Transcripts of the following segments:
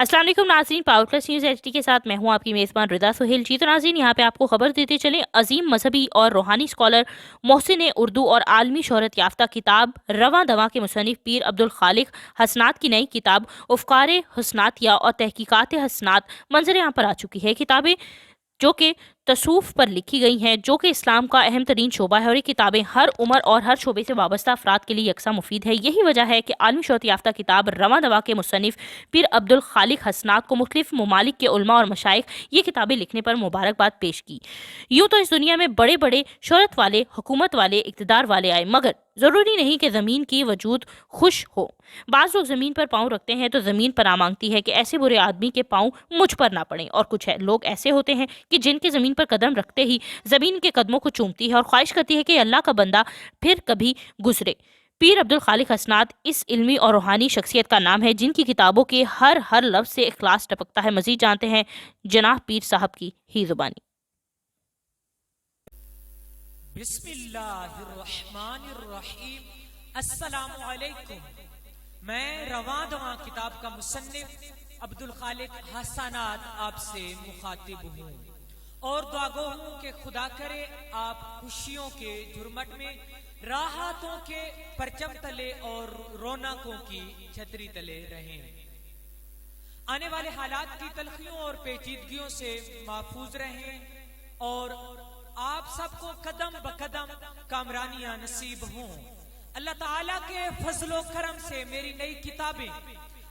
अस्सलाम वालेकुम नाज़रीन, पावर प्लस न्यूज़ एचडी के साथ मैं हूं आपकी मेज़बान रिदा सुहेल जी। तो नाज़रीन, यहाँ पे आपको खबर देते चले, अजीम मजहबी और रूहानी स्कॉलर मोहसिन उर्दू और आलमी शोहरत याफ्ता किताब रवां दवा के मुसन्निफ पीर अब्दुल खालिक हसनात की नई किताब उफ़कार हसनातिया और तहकीकात हसनात मंजर यहाँ पर आ चुकी है। किताबें जो कि तसूफ़ पर लिखी गई हैं, जो कि इस्लाम का अहम तरीन शोबा है, और ये किताबें हर उम्र और हर शोबे से वाबस्ता अफराद के लिए यकसा मुफीद है। यही वजह है कि आलमी शोहरत याफ्ता किताब रवां दवा के मुसन्निफ पीर अब्दुल खालिक हसनात को मुख्तलिफ ममालिक के उलमा और मशाइख ये किताबें लिखने पर मुबारकबाद पेश की। यूँ तो इस दुनिया में बड़े बड़े शोहरत वाले, हुकूमत वाले, इक़्तिदार वाले आए, मगर ज़रूरी नहीं कि ज़मीन की वजूद खुश हो। बाज़ लोग ज़मीन पर पाँव रखते हैं तो ज़मीन पर आ मांगती है कि ऐसे बुरे आदमी के पाँव मुझ पर ना पड़े, और कुछ है लोग ऐसे होते हैं कि जिनके ज़मीन पर कदम रखते ही ज़मीन के कदमों को चूमती है और ख्वाहिश करती है कि अल्लाह का बंदा फिर कभी गुजरे। पीर अब्दुल खालिक हसनात इस इल्मी और रूहानी शख्सियत का नाम है जिनकी किताबों के हर लफ्ज़ से इखलास टपकता है। मज़ीद जानते हैं जनाब पीर साहब की ही ज़ुबानी। बिस्मिल्लाहिर्रहमानिर्रहीम। अस्सलामु अलैकुम। मैं रवां दवां किताब का मुसन्निफ अब्दुल खालिक हसनात आपसे मुखातिब हूँ और दुआगो हूँ कि खुदा करे आप खुशियों के झुरमट में, राहतों के परचम तले और रौनकों की छतरी तले रहें। आने वाले हालात की तलखियों और पेचीदगियों से महफूज रहें और आप सबको कदम बकदम कामरानियां नसीब हों। अल्लाह ताला के फजलो करम से मेरी नई किताबें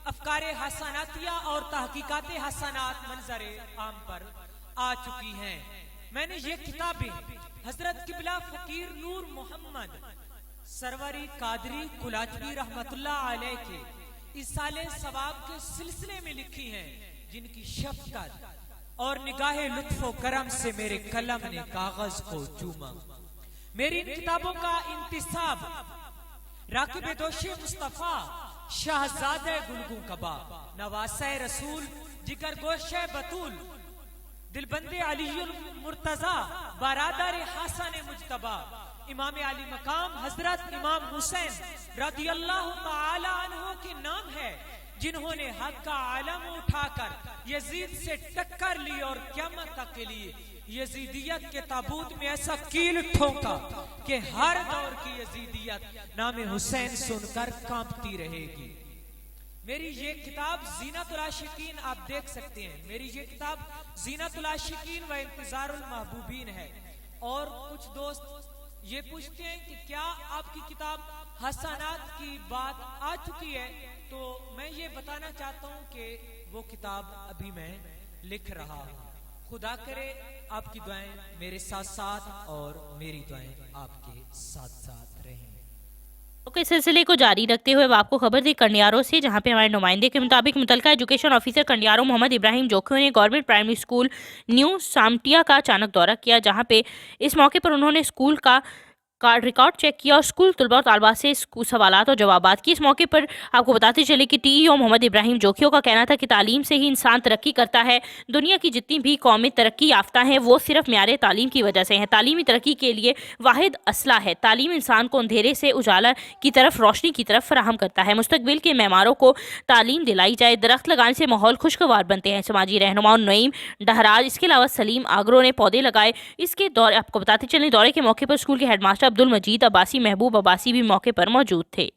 अफकार हसनातिया और तहकीकात हसनात मंजरे आम पर आ चुकी हैं। मैंने ये किताबें हजरत किबला फकीर नूर मोहम्मद सरवरी कादरी कुलाचवी रहमतुल्लाह अलैह के इसाले सवाब के सिलसिले में लिखी हैं, जिनकी शफकत और निगाहे लुत्फो करम से मेरे कलम ने कागज को चूमा। मेरी इन किताबों का इंतिसाब राकिब दोशे मुस्तफा, शहजादे गुलगू कबा, नवासे रसूल, जिगर गोशे बतूल, दिलबंदे अलीयुल मुर्तजा, बरादर हसन मुजतबा, इमाम अली मकाम हजरत इमाम हुसैन रदियल्लाहु ताला अन्हु के नाम है, जिन्होंने हक का आलम उठाकर यजीद से टक्कर ली और क़यामत तक के लिए यजीदियत के ताबूत में ऐसा कील ठोका कि हर दौर की यजीदियत नाम हुसैन सुनकर कांपती रहेगी। मेरी ये किताब ज़ीनतुल आशिकीन आप देख सकते हैं। मेरी ये किताब ज़ीनतुल आशिकीन व इंतज़ारुल महबूबीन है। और कुछ दोस्त ये पूछते हैं कि क्या आपकी किताब हसनात की बात आ चुकी है, तो मैं ये बताना चाहता हूँ कि वो किताब अभी मैं लिख रहा हूँ। खुदा करे आपकी दुआएं मेरे साथ साथ और मेरी दुआएं आपके साथ साथ रहें। इस सिलसिले को जारी रखते हुए आपको खबर दी कंडियारों से, जहां पे हमारे नुमाइंदे के मुताबिक मुतलका एजुकेशन ऑफिसर कंडियारों मोहम्मद इब्राहिम जोखियों ने गवर्नमेंट प्राइमरी स्कूल न्यू सामटिया का अचानक दौरा किया, जहां पे इस मौके पर उन्होंने स्कूल का रिकॉर्ड चेक किया और स्कूल तलबा और तालबात से सवालात और जवाबात की। इस मौके पर आपको बताते चले कि टीईओ मोहम्मद इब्राहिम जोखियों का कहना था कि तालीम से ही इंसान तरक्की करता है। दुनिया की जितनी भी कौमें तरक्की याफ्ता हैं वो सिर्फ म्यारे तालीम की वजह से हैं। तालीमी तरक्की के लिए वाहिद असला है। तालीम इंसान को अंधेरे से उजाला की तरफ, रोशनी की तरफ फराहम करता है। मुस्तकबिल के मेहमारों को तालीम दिलाई जाए। दरख्त लगाने से माहौल खुशगवार बनते हैं। समाजी रहनुमा नईम डहराज, इसके अलावा सलीम आगरो ने पौधे लगाए। इसके दौरे आपको बताते चले दौरे के मौके पर स्कूल के हेडमास्टर अब्दुल मजीद अब्बासी महबूब अब्बासी भी मौके पर मौजूद थे।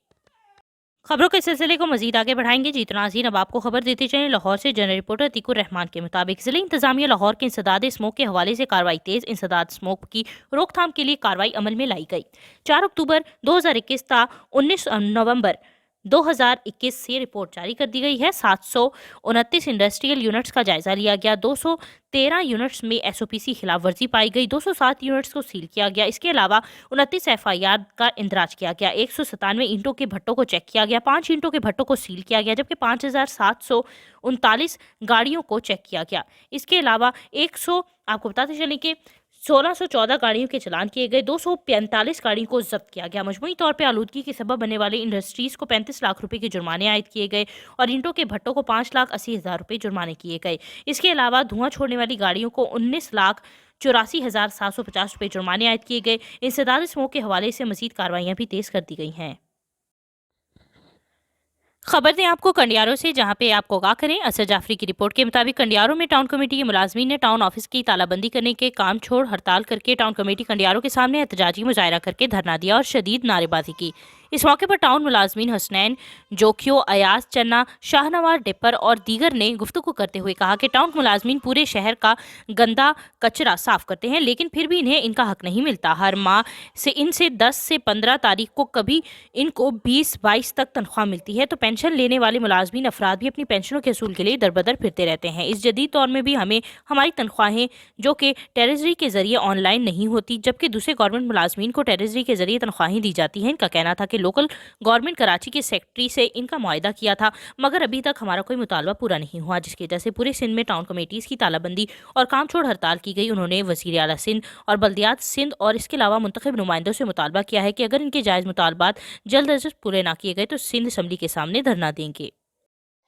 खबरों के सिलसिले को मजीद आगे बढ़ाएंगे जी। तो नाज़रीन, अब आपको खबर देते चलें लाहौर से। जनरल रिपोर्टर अतीकुर रहमान के मुताबिक जिले इंतजामिया लाहौर के इंसदाद स्मोक के हवाले से कार्रवाई तेज। इंसदाद स्मोक की रोकथाम के लिए कार्रवाई अमल में लाई गई। 4 अक्टूबर 2021 ता 19 नवंबर 2021 से रिपोर्ट जारी कर दी गई है। 729 इंडस्ट्रियल यूनिट्स का जायजा लिया गया। 213 यूनिट्स में एसओपीसी खिलाफ वर्जी पाई गई। 207 यूनिट्स को सील किया गया। इसके अलावा 29 एफआईआर का इंदराज किया गया। 197 ईंटों के भट्टों को चेक किया गया। 5 ईंटों के भट्टों को सील किया गया, जबकि 5739 गाड़ियों को चेक किया गया। इसके अलावा 100 आपको बताते चलें कि 1614 गाड़ियों के चलान किए गए। 245 गाड़ियों को जब्त किया गया। मजमूई तौर पर आलूदगी के सबब बनने वाले इंडस्ट्रीज को 35 लाख रुपए के जुर्माने आयद किए गए और ईंटों के भट्टों को 5,80,000 रुपए जुर्माने किए गए। इसके अलावा धुआं छोड़ने वाली गाड़ियों को 19,84,750 रुपए जुर्माने आयद किए गए। इंसदाद स्मोक के हवाले से मजीद कार्रवाइयां भी तेज कर दी गई हैं। खबर दें आपको कंडियारों से, जहां पे आपको आगाह करें। असद जाफरी की रिपोर्ट के मुताबिक कंडियारों में टाउन कमेटी के मुलाजमीन ने टाउन ऑफिस की तालाबंदी करने के काम छोड़ हड़ताल करके टाउन कमेटी कंडियारों के सामने एहतजाजी मुजाहरा करके धरना दिया और शदीद नारेबाजी की। इस मौके पर टाउन मुलाजमीन हसनैन जोखियो, अयाज चन्ना, शाहनवाज डिपर और दीगर ने गुफ्तगू करते हुए कहा कि टाउन मुलाजमीन पूरे शहर का गंदा कचरा साफ करते हैं, लेकिन फिर भी इन्हें इनका हक नहीं मिलता। हर माह से इनसे 10 से 15 तारीख को कभी इनको 20-22 तक तनख्वाह मिलती है, तो पेंशन लेने वाले मुलाजमीन अफराद भी अपनी पेंशनों के असूल के लिए दरबदर फिरते रहते हैं। इस जदीद दौर में भी हमें हमारी तनख्वाहें जो कि टेरेजरी के जरिए ऑनलाइन नहीं होती, जबकि दूसरे गवर्नमेंट मुलाजमीन को टेरेजरी के जरिए तनख्वाहें दी जाती हैं। इनका कहना था कि लोकल गवर्नमेंट कराची के सेक्रेटरी से इनका मुआहदा किया था, मगर अभी तक हमारा कोई मुतालबा पूरा नहीं हुआ, जिसकी वजह से पूरे सिंध में टाउन कमेटीज़ की तालाबंदी और काम छोड़ हड़ताल की गई। उन्होंने वज़ीर आला सिंध और बल्दियात सिंध और इसके अलावा मुंतखब नुमाइंदों से मुतालबा किया है कि अगर इनके जायज़ मुतालबात जल्द अज जल्द पूरे ना किए गए तो सिंध असम्बली के सामने धरना देंगे।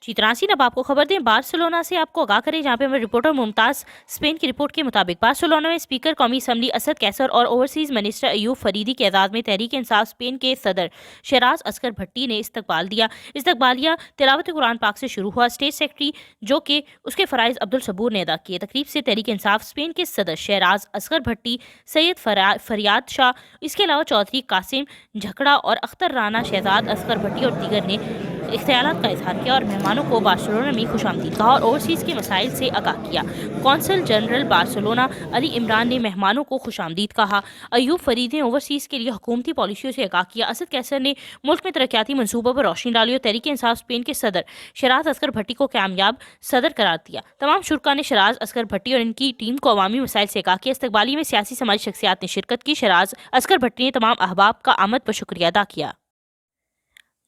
चित्रांसी, अब आपको खबर दें बार्सिलोना से, आपको आगाह करें जहां पे हमारे रिपोर्टर मुमताज स्पेन की रिपोर्ट के मुताबिक बार्सिलोना में स्पीकर कौमी असम्बली असद कैसर और ओवरसीज मिनिस्टर अयूब फरीदी के एजाज में तहरीक इंसाफ स्पेन के सदर शहराज असगर भट्टी ने इस्तकबाल दिया। इस्तकबालिया तिलावत कुरान पाक से शुरू हुआ। स्टेट सेक्रेटरी जो कि उसके फ़राइज़ अब्दुल सबूर ने अदा किए। तकरीब से तहरीक इंसाफ स्पेन के सदर शहराज असगर भट्टी, सैयद फरियाद शाह, इसके अलावा चौधरी कासिम झकड़ा और अख्तर राना, शहजाद असगर भट्टी और दीगर ने इख्तियारात का इजहार किया और मेहमानों को बार्सिलोना में खुशामदीद कहा और ओवरसीज़ के मसाइल से आगाह किया। Consul general Barcelona Ali Imran ने मेहमानों को खुशामदीद कहा। अयूब फरीद ने ओवरसीज़ के लिए हुकूमती पॉलिसियों से आगाह किया। असद कैसर ने मुल्क में तरक्याती मनसूबों पर रोशनी डाली और तहरीक इंसाफ स्पेन के सदर शहराज असगर भट्टी को कामयाब सदर करार दिया। तमाम शुरा ने शहराज असगर भट्टी और इनकी टीम को अवामी मसाइल से आगाह किया। इस्तकबाली में सियासी समाजी शख्सियात ने शिरकत की। शहराज असगर भट्टी ने तमाम अहबाब का आमद पर शुक्रिया अदा किया।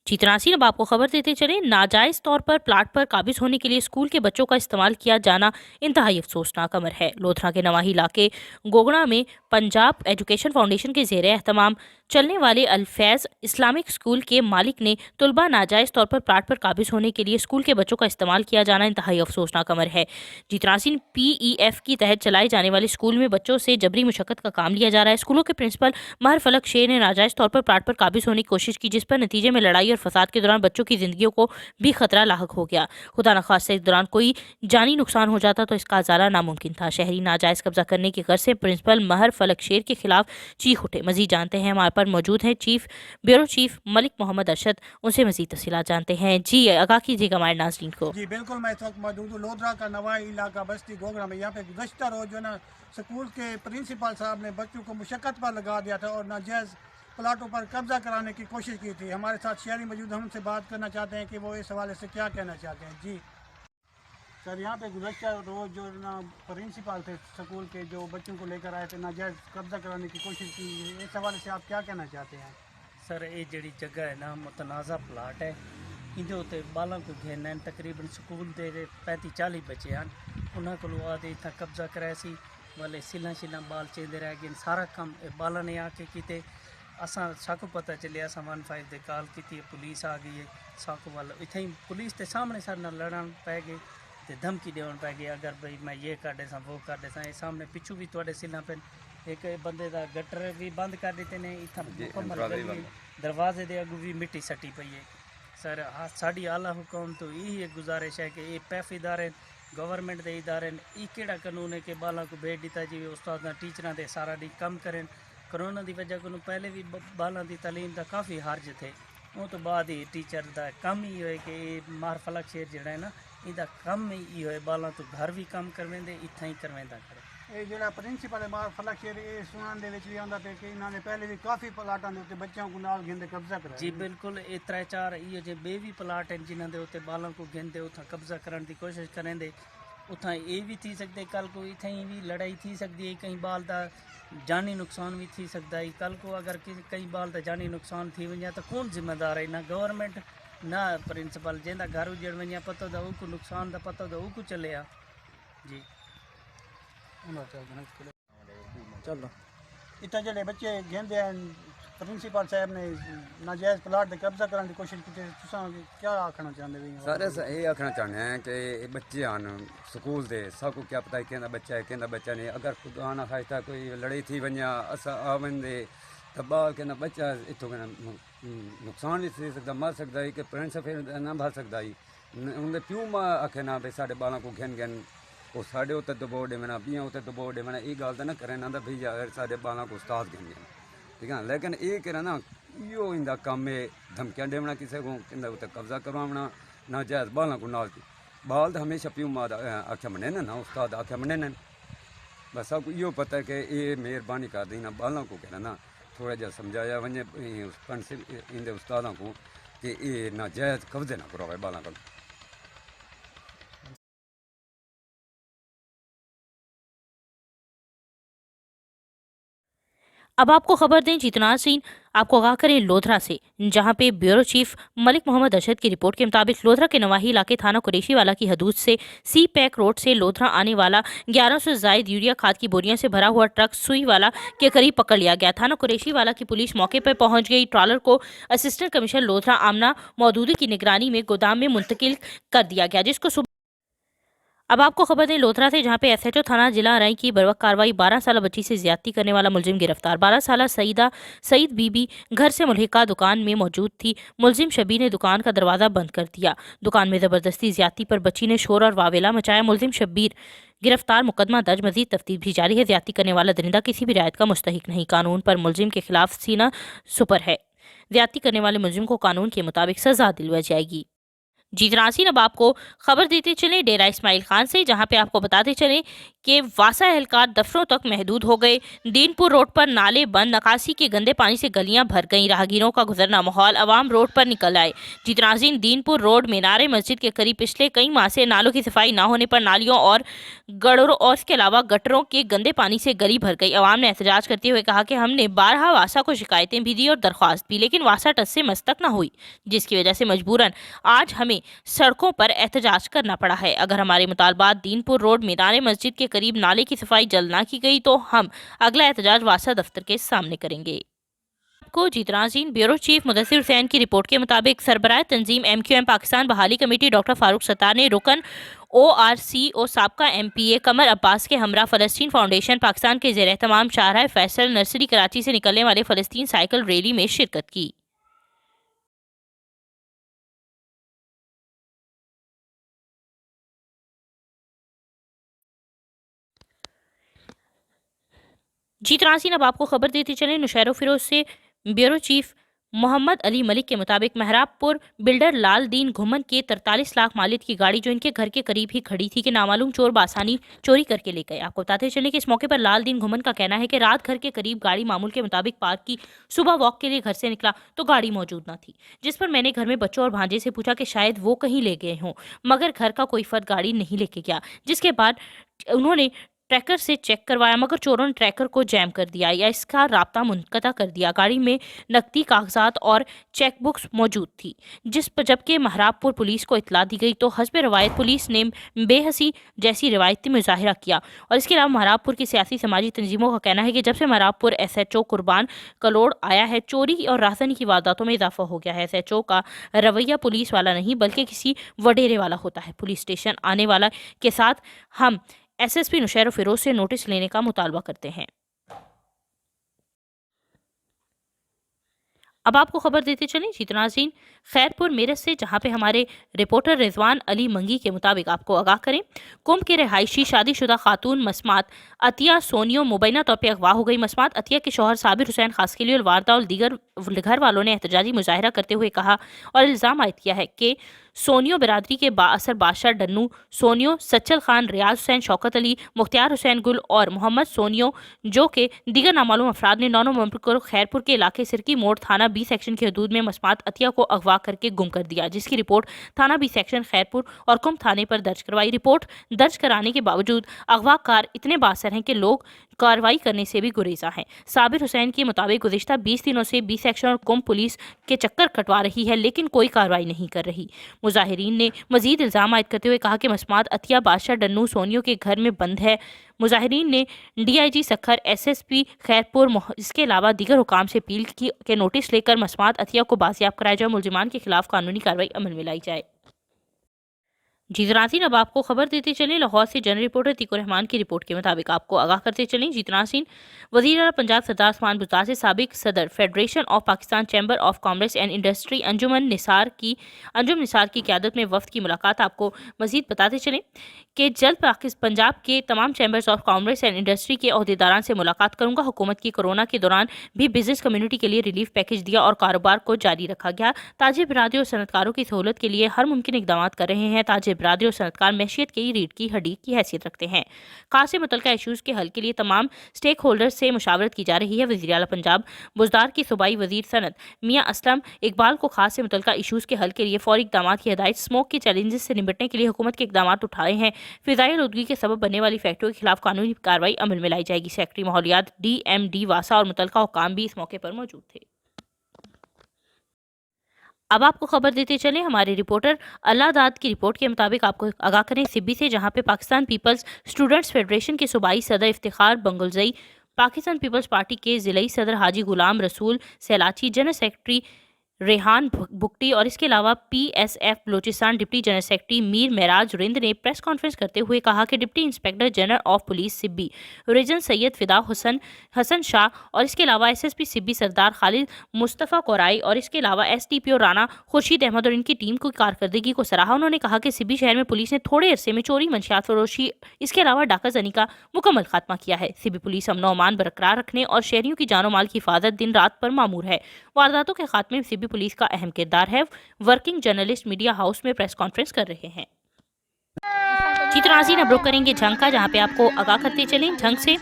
चित्रांसी, अब आपको खबर देते चले, नाजायज़ तौर पर प्लाट पर काबिज होने के लिए स्कूल के बच्चों का इस्तेमाल किया जाना इंतहाई अफसोसनाक अमर है। लोधरा के नवाही इलाके गोगड़ा में पंजाब एजुकेशन फाउंडेशन के ज़ेर एहतमाम चलने वाले अल-फैज़ इस्लामिक स्कूल के मालिक ने तलबा नाजायज़ तौर पर प्लाट पर काबिज होने के लिए स्कूल के बच्चों का इस्तेमाल किया जाना इंतहाई अफसोसनाक अमर है। चित्रांसी PEF की तहत चलाए जाने वाले स्कूल में बच्चों से जबरी मुशक्कत का काम लिया जा रहा है। स्कूलों के प्रिंसिपल महर फलक शेर ने नाजायज़ तौर पर प्लाट पर काबिज होने की कोशिश की, जिस पर नतीजे में लड़ाई और फसाद के दौरान बच्चों की जिंदगियों को भी खतरा लाहक हो गया। खुदा न खास्ता इस दौरान कोई जानी नुकसान हो जाता तो इसका अजाला नामुमकिन था। शहरी नाजायज़ कब्जा करने की गर्ज से प्रिंसिपल महर फलक शेर के खिलाफ चीख उठे। मजीद जानते हैं, हमारे पर मौजूद हैं ब्यूरो चीफ मलिक मोहम्मद अरशद, उनसे मजीद तफसीलात जानते हैं। जी आगाह कीजिएगा हमारे नाज़रीन को। जी बिल्कुल, मैं इस वक्त मौजूद हूँ लोधरा का नवाई इलाका बस्ती गोगड़ा में। यहाँ पे गुज़श्ता रोज़ जो ना स्कूल के प्रिंसिपल साहब ने बच्चों को मुशक्कत पर लगा दिया था और नाजायज़ प्लाटों पर कब्जा कराने की कोशिश की थी। हमारे साथ शहरी मौजूद, हम उनसे बात करना चाहते हैं कि वो इस हवाले से क्या कहना चाहते हैं। जी सर, यहाँ पे गुज़श्ता रोज़ जो ना प्रिंसिपल थे स्कूल के, जो बच्चों को लेकर आए थे, नाजायज़ कब्जा कराने की कोशिश की, इस हवाले से आप क्या कहना चाहते हैं? सर ये जी जगह है ना मुतनाज़ा प्लाट है, इंदे उत्ते बालों को घेरना है। तकरीबन स्कूल के 35-40 बच्चे हैं, उन्होंने को आदे इतना कब्जा कराया सी वाले सिला बाल चेंदे रह गए। सारा काम बालों ने आके किते असा साकू पता चलिया, असा 15 दे कॉल की, पुलिस आ गई है साकू वाल इतना ही पुलिस के सामने सर न लड़न पै गए तो धमकी देवन पै गई, अगर भाई मैं ये कर दे सा वो कर दे सा। ये सामने पिछू भी थोड़े सिला पे एक बंदे का गटर भी बंद कर देते ने, इतना मुकम्मल दरवाजे दे अगू भी मिट्टी सटी पई है। सर साड़ी आला हुकूम तो यही एक गुजारिश है कि ये पैफ इदारे गवर्नमेंट के इदारे ये केड़ा कानून है कि बालों को भेज दिता जी उस्ताद टीचर के सारा डी कम करें। कोरोना की वजह को पहले भी बालों की तालीम का काफ़ी हर्ज थे, वो तो बाद ही टीचर का कम ही हो कि मार फलक शेर जड़ा है ना, इनका कम ही हो बालों तो घर भी कम करवेंदे इतना ही करवेंदा करे। ये जो प्रिंसिपल है मार फलक शेर, ये सुनान दे भी आंदा पे कि इन्होंने पहले भी काफ़ी प्लाटां दे उत्ते बच्चों को नाल घेंदे कब्जा कराया। जी बिल्कुल, ये 3-4 ये जो बे भी प्लाट हैं जिन्हों के उत्ते बालों को घेंदे उतना कब्जा करने की कोशिश करेंदे, उतना ये भी थी सकते, कल को इतनी भी लड़ाई थी सकती है, कहीं बाल का जानी नुकसान भी थी सकता है। कल को अगर कहीं बाल का जानी नुकसान थी वजह तो कौन जिम्मेदार है? ना गवर्नमेंट ना प्रिंसिपल, जैसा घर उजड़ वजह पता था वो नुकसान का पता था वो चले आ। जी चलो इतना जड़े बच्चे घेंदे प्रिंसिपल साहब ने नाजायज़ प्लाट पर कब्जा करने की कोशिश की, क्या आखना चाहते हैं? सारे ये आखना चाहते हैं कि बच्चे आन स्कूल दे सबको क्या पता है कहना बच्चा है कहना बच्चा नहीं। अगर खुदा ना खास्ता कोई लड़ाई थी वजह अस आवेंदे تو بال کے بچہ اتوں نقصان بھی سی سکتا مر سکتا ہے کہ پرنس پھر نہ بھر سکتا ہے ان پیو ماں آخے نہ بھائی سارے بالوں کو گھن گھن وہ سارے اتنے دبو ڈے میں بیاں اتنے دبو ڈے میں یہ گل تو نہ کریں نہ بھائی اگر سارے بالوں کو استاد گھن گھن ٹھیک ہے لیکن یہ کہ نا یہ ان کام ہے دھمکیاں دینا کسی کو اتنے قبضہ کروانا نہ جائز بالوں کو نال بال تو ہمیشہ پیو ماں آخیا منے نا استاد آخیا منے بس سب کو یہ پتہ ہے کہ یہ مہربانی کر دی بالوں کو کہ نا تھوڑا جہا سمجھایا وجے ان استادوں کو کہ یہ ناجائز قبضے نہ کرواے بالوں کو. اب آپ کو خبر دیں جیتنا سین آپ کو آگاہ کریں لودھرا سے، جہاں پہ بیورو چیف ملک محمد ارشد کی رپورٹ کے مطابق لودھرا کے نواحی علاقے تھانہ قریشی والا کی حدود سے سی پیک روڈ سے لودھرا آنے والا 1100 سے زائد یوریا کھاد کی بوریاں سے بھرا ہوا ٹرک سوئی والا کے قریب پکڑ لیا گیا. تھانہ قریشی والا کی پولیس موقع پر پہنچ گئی. ٹرالر کو اسسٹنٹ کمشنر لودھرا آمنہ مودودی کی نگرانی میں گودام میں منتقل کر دیا گیا، جس کو اب آپ کو خبر دیں لودھرا سے، جہاں پہ ایس ایچ او تھانہ ضلع رائی کی بروقت کارروائی 12 سالہ بچی سے زیادتی کرنے والا ملزم گرفتار. 12 سالہ سعید بی بی گھر سے ملحقہ دکان میں موجود تھی. ملزم شبیر نے دکان کا دروازہ بند کر دیا. دکان میں زبردستی زیادتی پر بچی نے شور اور واویلا مچایا. ملزم شبیر گرفتار، مقدمہ درج، مزید تفتیش بھی جاری ہے. زیادتی کرنے والا درندہ کسی بھی رعایت کا مستحق نہیں. قانون پر ملزم کے خلاف سینہ سپر ہے. زیادتی کرنے والے ملزم کو قانون کے مطابق سزا دلوائی جائے گی. جی ناظرین، اب آپ کو خبر دیتے چلیں ڈیرہ اسماعیل خان سے، جہاں پہ آپ کو بتاتے چلیں کہ واسا اہلکار دفتروں تک محدود ہو گئے. دین پور روڈ پر نالے بند، نکاسی کے گندے پانی سے گلیاں بھر گئیں. راہگیروں کا گزرنا ماحول، عوام روڈ پر نکل آئے. جی ناظرین، دین پور روڈ مینار مسجد کے قریب پچھلے کئی ماہ سے نالوں کی صفائی نہ ہونے پر نالیوں اور گڑروں اور اس کے علاوہ گٹروں کے گندے پانی سے گلی بھر گئی. عوام نے احتجاج کرتے ہوئے کہا کہ ہم نے بارہا واسا کو شکایتیں بھی دی اور درخواست بھی، لیکن واسا ٹس سے مستک نہ ہوئی، جس کی وجہ سے مجبوراً آج ہمیں سڑکوں پر احتجاج کرنا پڑا ہے. اگر ہمارے مطالبات دین پور روڈ مینار مسجد کے قریب نالے کی صفائی جلد نہ کی گئی تو ہم اگلا احتجاج واسا دفتر کے سامنے کریں گے. کو جیت ناظرین، بیورو چیف مدثر حسین کی رپورٹ کے مطابق سربراہ تنظیم MQM پاکستان بحالی کمیٹی ڈاکٹر فاروق ستار نے رکن ORCO سابقہ MPA قمر عباس کے ہمراہ فلسطین فاؤنڈیشن پاکستان کے زیر اہتمام شاہراہ فیصل نرسری کراچی سے نکلنے والے فلسطین سائیکل ریلی میں شرکت کی. جیت ناظرین، اب آپ کو خبر دیتے چلیں نوشہر و فیروز سے. بیورو چیف محمد علی ملک کے مطابق مہراب پور بلڈر لال دین گھمن کے 43 لاکھ مالیت کی گاڑی جو ان کے گھر کے قریب ہی کھڑی تھی کہ نامعلوم چور بآسانی چوری کر کے لے گئے. آپ کو بتاتے چلیں کہ اس موقع پر لال دین گھمن کا کہنا ہے کہ رات گھر کے قریب گاڑی معمول کے مطابق پارک کی، صبح واک کے لیے گھر سے نکلا تو گاڑی موجود نہ تھی، جس پر میں نے گھر میں بچوں اور بھانجے سے پوچھا کہ شاید وہ کہیں لے گئے ہوں، مگر گھر کا کوئی فرد گاڑی نہیں لے کے گیا. جس کے بعد انہوں نے ٹریکر سے چیک کروایا مگر چوروں نے ٹریکر کو جیم کر دیا یا اس کا رابطہ منقطع کر دیا. گاڑی میں نقدی کاغذات اور چیک بکس موجود تھی، جس پر جبکہ مہراب پور پولیس کو اطلاع دی گئی تو حسب روایت پولیس نے بے حسی جیسی روایتی مظاہرہ کیا. اور اس کے علاوہ مہراب پور کی سیاسی سماجی تنظیموں کا کہنا ہے کہ جب سے مہراب پور SHO قربان کلوڑ آیا ہے، چوری اور راہزنی کی وارداتوں میں اضافہ ہو گیا ہے. SHO کا رویہ پولیس والا نہیں بلکہ کسی وڈیرے والا ہوتا ہے. پولیس اسٹیشن آنے والا کے ساتھ ہم SSP نوشہر و فیروز سے نوٹس لینے کا مطالبہ کرتے ہیں. اب آپ کو خبر دیتے چلیں جیت ناظرین خیرپور میرٹھ سے، جہاں پہ ہمارے رپورٹر رضوان علی منگی کے مطابق آپ کو آگاہ کریں کمب کے رہائشی شادی شدہ خاتون مسمات عطیہ سونیو مبینہ طور پہ اغوا ہو گئی. مسمات عطیہ کے شوہر صابر حسین خاسکیلی اور والدہ اور دیگر گھر والوں نے احتجاجی مظاہرہ کرتے ہوئے کہا اور الزام عائد کیا ہے کہ سونیو برادری کے با اثر بادشاہ ڈنو سونیو، سچل خان، ریاض حسین، شوکت علی، مختار حسین گل اور محمد سونیو جو کہ دیگر نامعلوم افراد نے 9 نومبر کو خیرپور کے علاقے سرکی موڑ تھانہ B سیکشن کی حدود میں مسمات عطیہ کو اغوا کر کے گم کر دیا، جس کی رپورٹ تھانہ B سیکشن خیرپور اور کمب تھانے پر درج کروائی. رپورٹ درج کرانے کے باوجود اغوا کار اتنے بااثر ہیں کہ لوگ کارروائی کرنے سے بھی گریزاں ہیں. صابر حسین کے مطابق گزشتہ 20 دنوں سے B سیکشن اور کمب پولیس کے چکر کٹوا رہی ہے لیکن کوئی کارروائی نہیں کر رہی. مظاہرین نے مزید الزام عائد کرتے ہوئے کہا کہ مسمات عطیہ بادشاہ ڈنو سونیو کے گھر میں بند ہے. مظاہرین نے DIG سکھر SSP خیرپور اس کے علاوہ دیگر حکام سے اپیل کی کہ نوٹس لے کر مسمات عطیہ کو بازیاب کرایا جائے، ملزمان کے خلاف قانونی کارروائی عمل میں لائی جائے. जी नाज़रीन, अब आपको खबर देते चलें लाहौर से जनरल रिपोर्टर तीको रहमान की रिपोर्ट के मुताबिक आपको आगाह करते चलें। जी नाज़रीन, वज़ीर आला पंजाब सरदार उस्मान बुज़दार से साबिक सदर federation of Pakistan chamber of commerce and industry Anjum Nisar की क़यादत में वफ़द की मुलाकात। आपको मज़ीद बताते चलें कि जल्द पंजाब के तमाम chambers of commerce and industry के अहदेदारान से मुलाकात करूँगा। हुकूमत की कोरोना के दौरान भी बिजनेस कम्युनिटी के लिए रिलीफ पैकेज दिया और कारोबार को जारी रखा गया। ताजिर बरादरी और सनतकारों की सहूलत के लिए हर मुमकिन इकदाम कर रहे हैं। ताजिर बरादरी और सनतकार मैशियत की रीढ़ की हड्डी की हैसियत रखते हैं। खास से मुतल्लिका इशूज़ के हल के लिए तमाम स्टेक होल्डर्स से मुशावरत की जा रही है। वज़ीर आला पंजाब बुज़दार की सूबाई वज़ीर सनत मियाँ असलम इकबाल को खास से मुतल्लिका इशूज़ के हल के लिए फौरी इकदाम की हिदायत। स्मोक के चैलेंजेस से निपटने के लिए हुकूमत के इकदाम उठाए हैं। फ़िज़ाई आलूदगी के सबब बनने वाली फैक्ट्रियों के खिलाफ कानूनी कार्रवाई अमल में लाई जाएगी। सेक्रेटरी माहौलियात DMD वासा और मुतल्लिका हुक्काम भी इस मौके पर मौजूद थे। अब आपको खबर देते चले हमारे रिपोर्टर अल्लाह दाद की रिपोर्ट के मुताबिक आपको आगाह करें सिब्बी से, जहां पे पाकिस्तान पीपल्स स्टूडेंट्स फेडरेशन के सूबाई सदर इफ्तिखार बंगुलजई, पाकिस्तान पीपल्स पार्टी के ज़िलाई सदर हाजी गुलाम रसूल सैलाची, जनरल सेक्रेटरी रेहान भुगटी और इसके अलावा PSF Balochistan deputy general secretary Mir Mehraj Rind ने प्रेस कॉन्फ्रेंस करते हुए कहा कि deputy inspector general of police Sibi region Syed Fida Hassan Shah और इसके अलावा SSP सिब्बी सरदार खालिद मुस्तफ़ा कोराई और इसके अलावा SDPO राना खुर्शीद अहमद और इनकी टीम की कारकर्दगी को सराहा। उन्होंने कहा कि सिब्बी शहर में पुलिस ने थोड़े अरसे में चोरी, मंशियात फरोशी, इसके अलावा डाका जनी का मुकम्मल खात्मा किया है। सिब्बी पुलिस अमन अमान बरकरार रखने और शहरियों की जानो माल की हिफाजत दिन रात पर मामूर है। वारदातों के खात्मे में सिब्बी पुलिस का अहम किरदार है। वर्किंग जर्नलिस्ट मीडिया हाउस में प्रेस कॉन्फ्रेंस कर रहे हैं। नाज़रीन, अब रुक करेंगे झंग का, जहां पे आपको आगाह करते चलें झंग से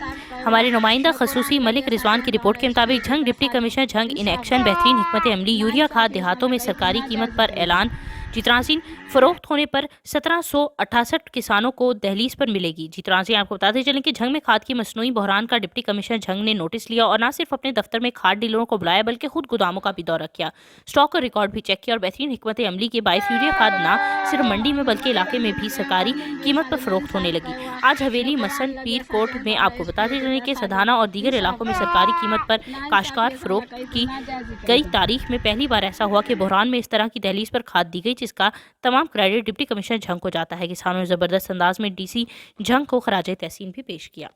हमारे नुमाइंदा खसूसी मलिक रिजवान की रिपोर्ट के मुताबिक Jhang deputy commissioner Jhang in action बेहतरीन हिकमत अमली यूरिया खाद देहातों में सरकारी कीमत पर ऐलान। नाज़रीन, फरोख्त होने पर 1768 किसानों को दहलीज पर मिलेगी। नाज़रीन, आपको बताते चलें कि झंग में खाद की मसनूई बहरान का डिप्टी कमिश्नर झंग ने नोटिस लिया और न सिर्फ अपने दफ्तर में खाद डीलरों को बुलाया बल्कि खुद गोदामों का भी दौरा किया, स्टॉक और रिकॉर्ड भी चेक किया और बेहतरीन हिकमत अमली के बायस यूरिया खाद न सिर्फ मंडी में बल्कि इलाके में भी सरकारी कीमत पर फरोख्त होने लगी। आज हवेली, मसन, पीर कोट में आपको बताते चलें कि सधाना और दीगर इलाकों में सरकारी कीमत पर काश्तकार फरोख्त की गई। तारीख में पहली बार ऐसा हुआ कि बहरान में इस तरह की दहलीज पर खाद दी गई, जिसका तमाम क्रेडिट डिप्टी कमिश्नर झंग को जाता है। किसानों ने जबरदस्त अंदाज में DC झंग को खराज तहसीन भी पेश किया।